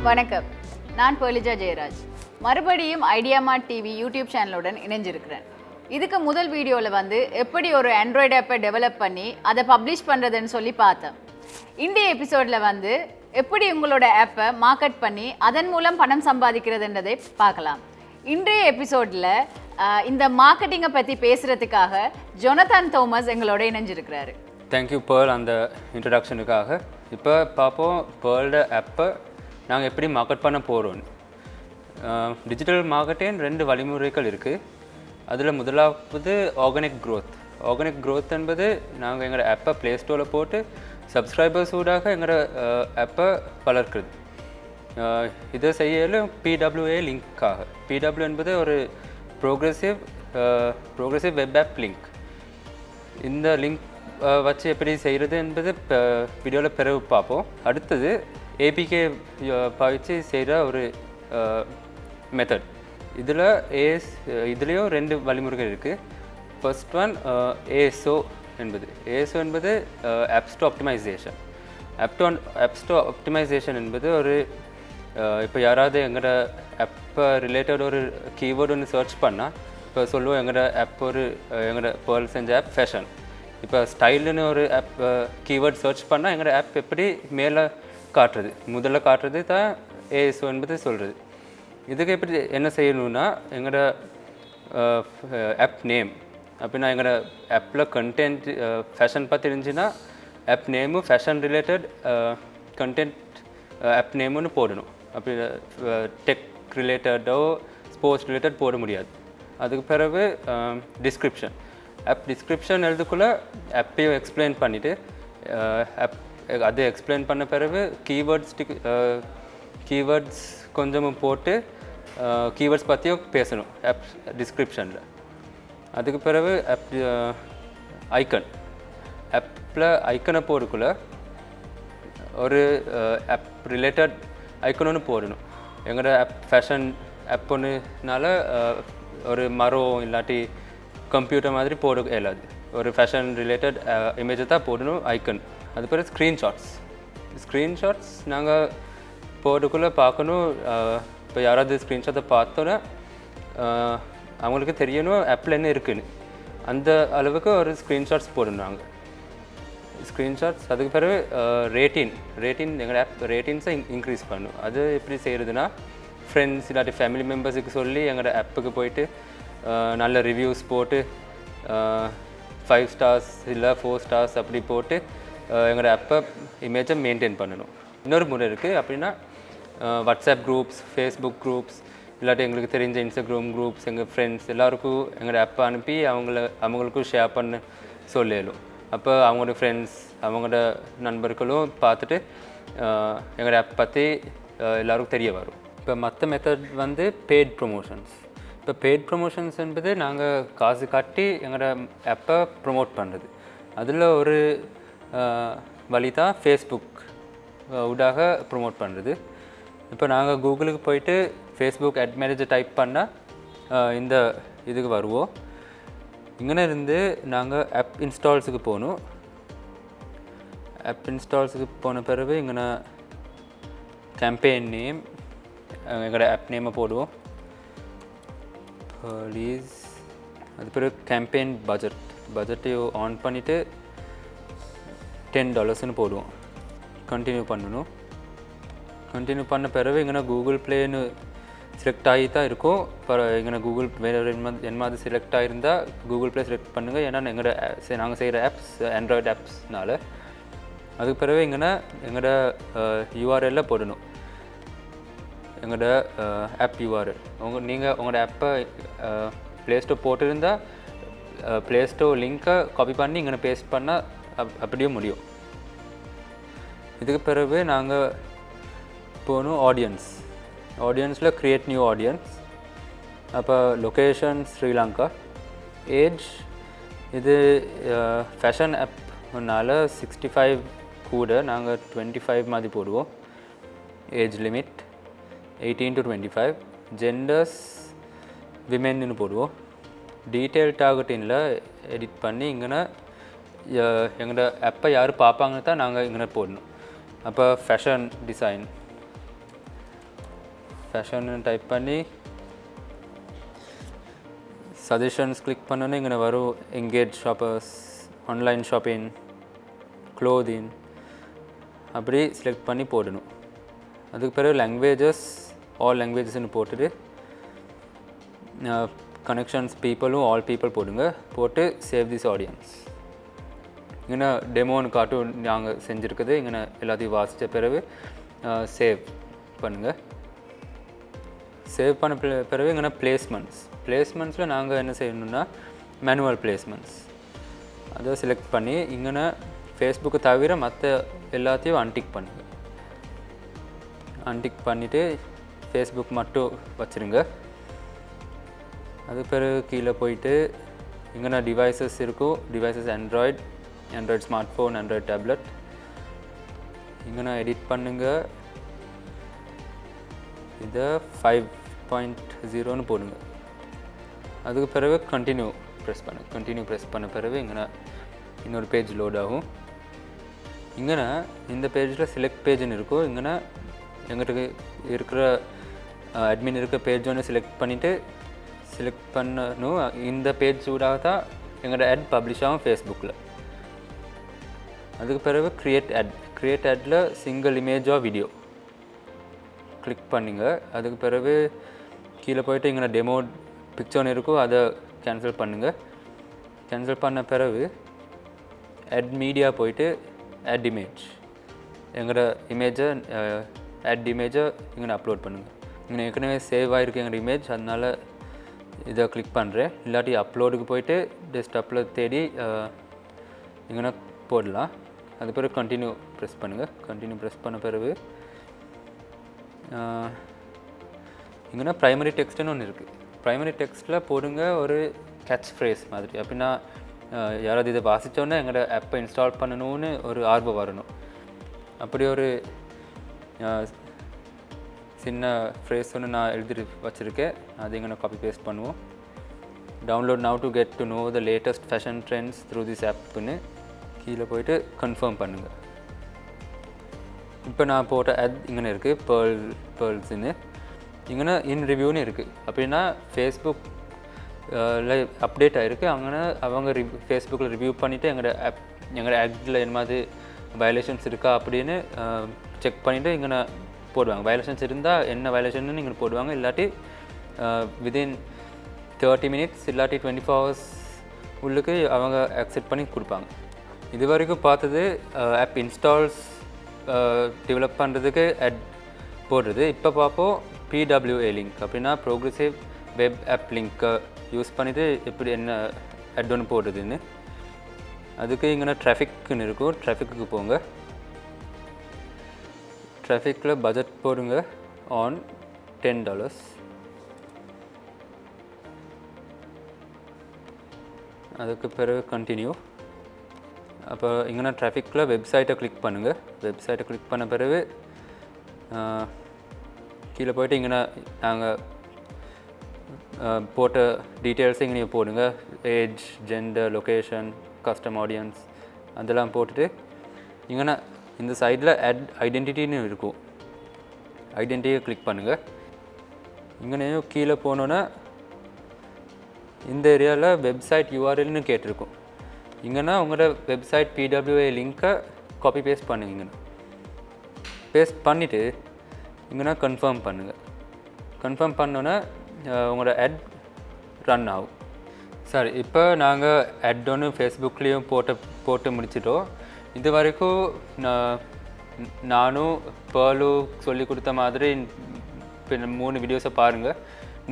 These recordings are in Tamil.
வணக்கம், நான் பெர்லிஜா ஜெயராஜ். மறுபடியும் ஐடியாமார்ட் டிவி யூடியூப் சேனலுடன் இணைஞ்சிருக்கிறேன். இதுக்கு முதல் வீடியோவில் எப்படி ஒரு ஆண்ட்ராய்டு ஆப்பை டெவலப் பண்ணி அதை பப்ளிஷ் பண்ணுறதுன்னு சொல்லி பார்த்தேன். இன்றைய எபிசோடில் எப்படி உங்களோட ஆப்பை மார்க்கெட் பண்ணி அதன் மூலம் பணம் சம்பாதிக்கிறதுன்றதை பார்க்கலாம். இன்றைய எபிசோடில் இந்த மார்க்கெட்டிங்கை பற்றி பேசுகிறதுக்காக ஜொனதான் தோமஸ் எங்களோட இணைஞ்சிருக்கிறாரு. தேங்க்யூ பேர்ல் அந்த இன்ட்ரடக்ஷனுக்காக. இப்போ பார்ப்போம் பேர்ல்ட ஆப்பை நாங்கள் எப்படி மார்க்கெட் பண்ண போகிறோன்னு. டிஜிட்டல் மார்க்கெட்டிங் 2 வழிமுறைகள் இருக்குது. அதில் முதலாவது ஆர்கானிக் க்ரோத் என்பது நாங்கள் எங்களோட ஆப்பை ப்ளே ஸ்டோரில் போட்டு சப்ஸ்கிரைபர்ஸ் ஊடாக எங்களோட ஆப்பை வளர்க்குறது. இதை செய்யலும் PWA லிங்க்காக. PW என்பது ஒரு ப்ரோக்ரெசிவ் வெப் ஆப் லிங்க். இந்த லிங்க் வச்சு எப்படி செய்கிறது என்பது வீடியோவில் பிறகு பார்ப்போம். அடுத்தது APK பாவிச்சு செய்கிற ஒரு மெத்தட். இதுலேயும் 2 வழிமுறைகள் இருக்குது. ஃபர்ஸ்ட் ஒன் ASO என்பது app store optimisation. App store optimisation என்பது ஒரு இப்போ யாராவது எங்களோட ஆப்பை ரிலேட்டட் ஒரு கீவேர்டு ஒன்று சர்ச் பண்ணால், இப்போ சொல்லுவோம் எங்களோட ஆப் எங்களோட பேர்ல் செஞ்ச ஆப் ஃபேஷன். இப்போ ஸ்டைலுன்னு ஒரு ஆப் கீவேர்ட் சர்ச் பண்ணால் எங்களோட ஆப் எப்படி மேலே முதல்ல காட்டுறது தான் ASO என்பது சொல்கிறது. இதுக்கு எப்படி என்ன செய்யணும்னா, எங்களோட ஆப் நேம் அப்படின்னா எங்களோட ஆப்பில் கண்டென்ட் ஃபேஷன் பற்றி இருந்துச்சுன்னா ஆப் நேமும் ஃபேஷன் ரிலேட்டட் கண்டென்ட் ஆப் நேமுன்னு போடணும். அப்படி டெக் ரிலேட்டடோ ஸ்போர்ட்ஸ் ரிலேட்டட் போட முடியாது. அதுக்கு பிறகு ஆப் டிஸ்கிரிப்ஷன் எழுதுக்குள்ளே ஆப்பையும் எக்ஸ்பிளைன் பண்ணிவிட்டு அதை எக்ஸ்பிளைன் பண்ண பிறகு கீவேர்ட்ஸ் கொஞ்சமும் போட்டு கீவேர்ட்ஸ் பற்றியும் பேசணும் ஆப் டிஸ்கிரிப்ஷனில். அதுக்கு பிறகு ஆப்பில் ஐக்கனை போடுக்குள்ள ஒரு ஆப் ரிலேட்டட் ஐக்கன் ஒன்று போடணும். எங்களோட ஆப் ஃபேஷன் ஆப் ஒன்றுனால ஒரு மரம் இல்லாட்டி கம்ப்யூட்டர் மாதிரி போட இயலாது. ஒரு ஃபேஷன் ரிலேட்டட் இமேஜை தான் போடணும் ஐக்கன். அது பிறகு ஸ்க்ரீன்ஷாட்ஸ் நாங்கள் போடுக்குள்ளே பார்க்கணும். இப்போ யாராவது ஸ்க்ரீன்ஷாட்டை பார்த்தோன்னா அவங்களுக்கு தெரியணும் ஆப்பில் என்ன இருக்குதுன்னு. அந்த அளவுக்கு ஒரு ஸ்க்ரீன்ஷாட்ஸ் போடணும் நாங்கள். அதுக்கு பிறகு ரேட்டிங் எங்கள் ஆப் ரேட்டிங்ஸை இன்க்ரீஸ் பண்ணணும். அது எப்படி செய்கிறதுனா, ஃப்ரெண்ட்ஸ் இல்லாட்டி ஃபேமிலி மெம்பர்ஸுக்கு சொல்லி எங்களோட ஆப்புக்கு போயிட்டு நல்ல ரிவ்யூஸ் போட்டு 5 ஸ்டார்ஸ் இல்லை 4 ஸ்டார்ஸ் அப்படி போட்டு எங்களோட ஆப்பை இமேஜை மெயின்டைன் பண்ணணும். இன்னொரு முறை இருக்குது. அப்படின்னா வாட்ஸ்அப் குரூப்ஸ், ஃபேஸ்புக் குரூப்ஸ் இல்லாட்டி எங்களுக்கு தெரிஞ்ச இன்ஸ்டாகிராம் குரூப்ஸ், எங்கள் ஃப்ரெண்ட்ஸ் எல்லாருக்கும் எங்களோட ஆப்பை அனுப்பி அவங்களுக்கும் ஷேர் பண்ண சொல்லலும். அப்போ அவங்களோட ஃப்ரெண்ட்ஸ் அவங்களோட நண்பர்களும் பார்த்துட்டு எங்களோட ஆப் பற்றி எல்லோருக்கும் தெரிய வரும். இப்போ மற்ற மெத்தட் பெய்ட் ப்ரொமோஷன்ஸ். இப்போ பெய்ட் ப்ரொமோஷன்ஸ் என்பது நாங்கள் காசு காட்டி எங்களோட ஆப்பை ப்ரொமோட் பண்ணுறது. அதில் ஒரு வழி தான் ஃபேஸ்புக் ஊடாக ப்ரொமோட் பண்ணுறது. இப்போ நாங்கள் கூகுளுக்கு போயிட்டு ஃபேஸ்புக் ஆட் மேனேஜர் டைப் பண்ணால் இந்த இதுக்கு வருவோம். இங்கே இருந்து நாங்கள் ஆப் இன்ஸ்டால்ஸுக்கு போகணும். ஆப் இன்ஸ்டால்ஸுக்கு போன பிறகு இங்கே கேம்பெயின் நேம் எங்களோட ஆப் நேமை போடுவோம் ப்ளீஸ். அது பிறகு கேம்பெயின் பட்ஜெட்டையும் ஆன் பண்ணிவிட்டு $10 போடுவோம். கண்டினியூ பண்ணணும். கண்டினியூ பண்ண பிறகு இங்கே கூகுள் ப்ளேன்னு செலக்ட் ஆகி தான் இருக்கும். இப்போ இங்கே கூகுள் வேறு என்ன செலக்ட் ஆகிருந்தால் கூகுள் ப்ளே செலக்ட் பண்ணுங்கள். ஏன்னா நாங்கள் செய்கிற ஆப்ஸ் ஆண்ட்ராய்டு ஆப்ஸ்னால. அதுக்கு பிறகு எங்களோட URL போடணும். எங்களோட ஆப் URL நீங்கள் உங்களோட ஆப்பை ப்ளே ஸ்டோர் போட்டிருந்தால் ப்ளே ஸ்டோர் லிங்க்கை காப்பி பண்ணி இங்கே பேஸ்ட் பண்ணால் அப்படியும் முடியும். இதுக்கு பிறகு நாங்கள் போகணும் ஆடியன்ஸில் க்ரியேட் நியூ ஆடியன்ஸ். அப்போ லொக்கேஷன் ஸ்ரீலங்கா. ஏஜ் இது ஃபேஷன் ஆப்னால 65 கூட நாங்கள் 25 மாதிரி போடுவோம். Age limit 18 to 25. ஜெண்டர்ஸ் விமென்னு போடுவோம். டீட்டெயில் டார்கெட்டிங்கில் எடிட் பண்ணி இங்கே எங்களோட ஆப்பை யார் பார்ப்பாங்கன்னு தான் நாங்கள் இங்கே போடணும். அப்போ ஃபேஷன் டிசைன் ஃபேஷன் டைப் பண்ணி சஜஷன்ஸ் கிளிக் பண்ணோன்னே இங்கே வரும் engage shoppers, online shopping, clothing, அப்படி செலக்ட் பண்ணி போடணும். அதுக்கு பிறகு லாங்குவேஜஸ், ஆல் லாங்குவேஜஸ்ன்னு போட்டுட்டு கனெக்ஷன்ஸ் பீப்புளும் ஆல் பீப்புள் போடுங்க. போட்டு சேவ் திஸ் ஆடியன்ஸ். இங்கே டெமோன்னு காட்டும் நாங்கள் செஞ்சுருக்குது. இங்கே எல்லாத்தையும் வாசித்த பிறகு சேவ் பண்ணுங்கள். சேவ் பண்ண பிறகு இங்கே பிளேஸ்மெண்ட்ஸில் நாங்கள் என்ன செய்யணும்னா மேனுவல் பிளேஸ்மெண்ட்ஸ் அதை செலக்ட் பண்ணி இங்கே ஃபேஸ்புக்கு தவிர மற்ற எல்லாத்தையும் அன்டிக் பண்ணுங்கள். அன்டிக் பண்ணிவிட்டு ஃபேஸ்புக் மட்டும் வச்சுருங்க. அது பிறகு கீழே போயிட்டு இங்கே டிவைசஸ் இருக்கும். Devices Android smart phone, Android tablet. இங்கே எடிட் பண்ணுங்கள். இதை 5.0ன்னு போடுங்க. அதுக்கு பிறகு கண்டினியூ ப்ரெஸ் பண்ண பிறகு இங்கே இன்னொரு பேஜ் லோட் ஆகும். இங்கே இந்த பேஜில் செலக்ட் பேஜ்னு இருக்கும். இங்கே எங்கிட்ட இருக்கிற அட்மின் இருக்கிற பேஜ் ஒன்று செலக்ட் பண்ணணும். இந்த பேஜ் சூடாக தான் எங்களோட ஆட் பப்ளிஷ் ஆகும் ஃபேஸ்புக்கில். அதுக்கு பிறகு க்ரியேட் ஆடில் single image of video click பண்ணிங்க. அதுக்கு பிறகு கீழே போய்ட்டு இங்கே டெமோ பிக்சர்னு இருக்கும், அதை கேன்சல் பண்ணுங்கள். கேன்சல் பண்ண பிறகு ஆட் மீடியா போயிட்டு ஆட் இமேஜ், எங்களோட இமேஜை இங்கே அப்லோட் பண்ணுங்கள். இங்கே ஏற்கனவே சேவ் ஆகிருக்கு எங்களோட இமேஜ், அதனால் இதை கிளிக் பண்ணுறேன். இல்லாட்டி அப்லோடுக்கு போயிட்டு டெஸ்க்டாப்பில் தேடி இங்கே போடலாம். அது பிறகு கண்டினியூ ப்ரெஸ் பண்ணுங்கள். கண்டினியூ ப்ரெஸ் பண்ண பிறகு இங்கே ப்ரைமரி டெக்ஸ்ட்டுன்னு ஒன்று இருக்குது. ப்ரைமரி டெக்ஸ்ட்டில் போடுங்க ஒரு கேட்ச் ஃப்ரேஸ் மாதிரி. அப்படின்னா யாராவது இதை வாசித்தோன்னே எங்களோட ஆப்பை இன்ஸ்டால் பண்ணணும்னு ஒரு ஆர்வம் வரணும். அப்படி ஒரு சின்ன ஃப்ரேஸ் ஒன்று நான் எழுதி வச்சுருக்கேன். அது இங்கே காப்பி பேஸ்ட் பண்ணுவோம். Download now to get to know the latest fashion trends through this ஆப்னு கீழே போயிட்டு கன்ஃபார்ம் பண்ணுங்கள். இப்போ நான் போட்ட ஆட் இங்கே இருக்குது, பேர்ல்ஸ்ன்னு. இங்கே இன் ரிவ்யூன்னு இருக்குது. அப்படின்னா ஃபேஸ்புக்கில் அப்டேட் ஆகிருக்கு. அங்கே அவங்க ஃபேஸ்புக்கில் ரிவ்யூ பண்ணிவிட்டு எங்களோட ஆக்டில் என்ன மாதிரி வயலேஷன்ஸ் இருக்கா அப்படின்னு செக் பண்ணிவிட்டு இங்கே போடுவாங்க. வயலேஷன்ஸ் இருந்தால் என்ன வயலேஷன்னு இங்கே போடுவாங்க. இல்லாட்டி வித்தின் 30 minutes இல்லாட்டி 24 hours உள்ளுக்கு அவங்க அக்செப்ட் பண்ணி கொடுப்பாங்க. இது வரைக்கும் பார்த்தது ஆப் இன்ஸ்டால்ஸ் டெவலப் பண்ணுறதுக்கு ஆட் போடுறது. இப்போ பார்ப்போம் PWA லிங்க், அப்படின்னா ப்ரோக்ரெசிவ் வெப் ஆப் லிங்க்கை யூஸ் பண்ணிவிட்டு எப்படி என்ன ஆட் ஒன்று போடுறதுன்னு. அதுக்கு இங்கே ட்ராஃபிக்னு இருக்கும். ட்ராஃபிக்கு போங்க. ட்ராஃபிக்கில் பட்ஜெட் போடுங்க ஆன் $10. அதுக்கு பிறகு கண்டினியூ. அப்போ இங்கே ட்ராஃபிக்கில் வெப்சைட்டை கிளிக் பண்ணுங்கள். வெப்சைட்டை கிளிக் பண்ண பிறகு கீழே போய்ட்டு இங்கே நாங்கள் போட்ட டீட்டெயில்ஸ் இங்கே நீங்கள் போடுங்க. Age, gender, location, custom audience அதெல்லாம் போட்டுட்டு இங்கே இந்த சைடில் ஆட் ஐடென்டிட்டின்னு இருக்கும். ஐடென்டிட்டியை கிளிக் பண்ணுங்கள். இங்கேயும் கீழே போனோன்னா இந்த ஏரியாவில் வெப்சைட் URLன்னு கேட்டிருக்கும். இங்கன்னா உங்களோட வெப்சைட் PWA லிங்க்கை காப்பி பேஸ்ட் பண்ணுங்க. இங்கே பேஸ்ட் பண்ணிவிட்டு இங்கன்னா கன்ஃபார்ம் பண்ணுங்கள். கன்ஃபார்ம் பண்ணோன்னே உங்களோட ஆட் ரன் ஆகும். சரி, இப்போ நாங்கள் ஆட் ஒன்று ஃபேஸ்புக்லேயும் போட்டு முடிச்சிட்டோம். இது வரைக்கும் நானும் பேர்லும் சொல்லி கொடுத்த மாதிரி 3 வீடியோஸை பாருங்கள்.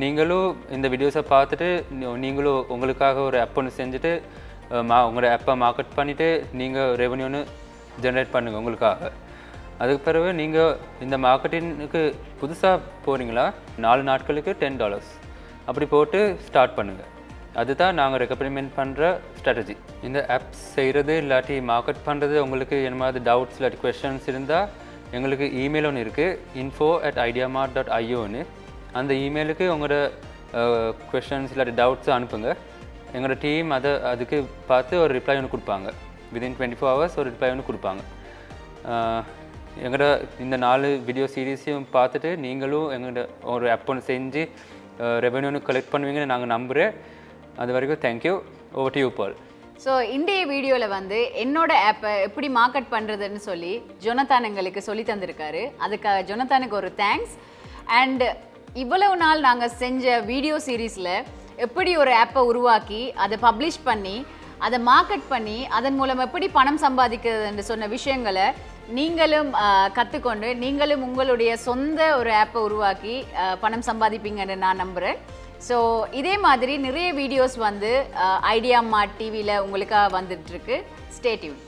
நீங்களும் இந்த வீடியோஸை பார்த்துட்டு நீங்களும் உங்களுக்காக ஒரு ஆப் ஒன்று செஞ்சுட்டு உங்களோட ஆப்பை மார்க்கெட் பண்ணிவிட்டு நீங்கள் ரெவன்யூன்னு ஜென்ரேட் பண்ணுங்கள் உங்களுக்காக. அதுக்கு பிறகு நீங்கள் இந்த மார்க்கெட்டிங்க்கு புதுசாக போகிறீங்களா, 4 நாட்களுக்கு $10 அப்படி போட்டு ஸ்டார்ட் பண்ணுங்கள். அதுதான் நாங்கள் ரெக்கமெண்ட் பண்ணுற ஸ்ட்ராட்டஜி. இந்த ஆப்ஸ் செய்கிறது இல்லாட்டி மார்க்கெட் பண்ணுறது உங்களுக்கு என்ன மாதிரி டவுட்ஸ் இல்லாட்டி கொஸ்டின்ஸ் இருந்தால் எங்களுக்கு இமெயில் ஒன்று இருக்குது, info@ideamart.ioன்னு. அந்த இமெயிலுக்கு உங்களோட கொஸ்டின்ஸ் இல்லாட்டி டவுட்ஸை அனுப்புங்க. எங்களோட டீம் அதுக்கு பார்த்து ஒரு ரிப்ளை ஒன்று கொடுப்பாங்க. வித்தின் 24 hours ஒரு ரிப்ளை ஒன்று கொடுப்பாங்க. எங்களோட இந்த 4 வீடியோ சீரீஸையும் பார்த்துட்டு நீங்களும் எங்களோட ஒரு ஆப் ஒன்று செஞ்சு ரெவென்யூன்னு கலெக்ட் பண்ணுவீங்கன்னு நாங்கள் நம்புகிறேன். அது வரைக்கும் thank you. Over to you Paul. So இன்றைய வீடியோவில் வந்து என்னோட ஆப்பை எப்படி மார்க்கெட் பண்ணுறதுன்னு சொல்லி ஜொனத்தான் எங்களுக்கு சொல்லி தந்திருக்காரு. அதுக்காக ஜொனத்தானுக்கு ஒரு தேங்க்ஸ். அண்ட் இவ்வளவு நாள் நாங்கள் செஞ்ச வீடியோ சீரீஸில் எப்படி ஒரு ஆப்பை உருவாக்கி அதை பப்ளிஷ் பண்ணி அதை மார்க்கெட் பண்ணி அதன் மூலம் எப்படி பணம் சம்பாதிக்கிறதுன்னு சொன்ன விஷயங்களை நீங்களும் கற்றுக்கொண்டு நீங்களும் உங்களுடைய சொந்த ஒரு ஆப்பை உருவாக்கி பணம் சம்பாதிப்பீங்கன்னு நான் நம்புகிறேன். ஸோ இதே மாதிரி நிறைய வீடியோஸ் வந்து ஐடியா மார்ட் டிவியில் உங்களுக்காக வந்துட்டுருக்கு. Stay tune.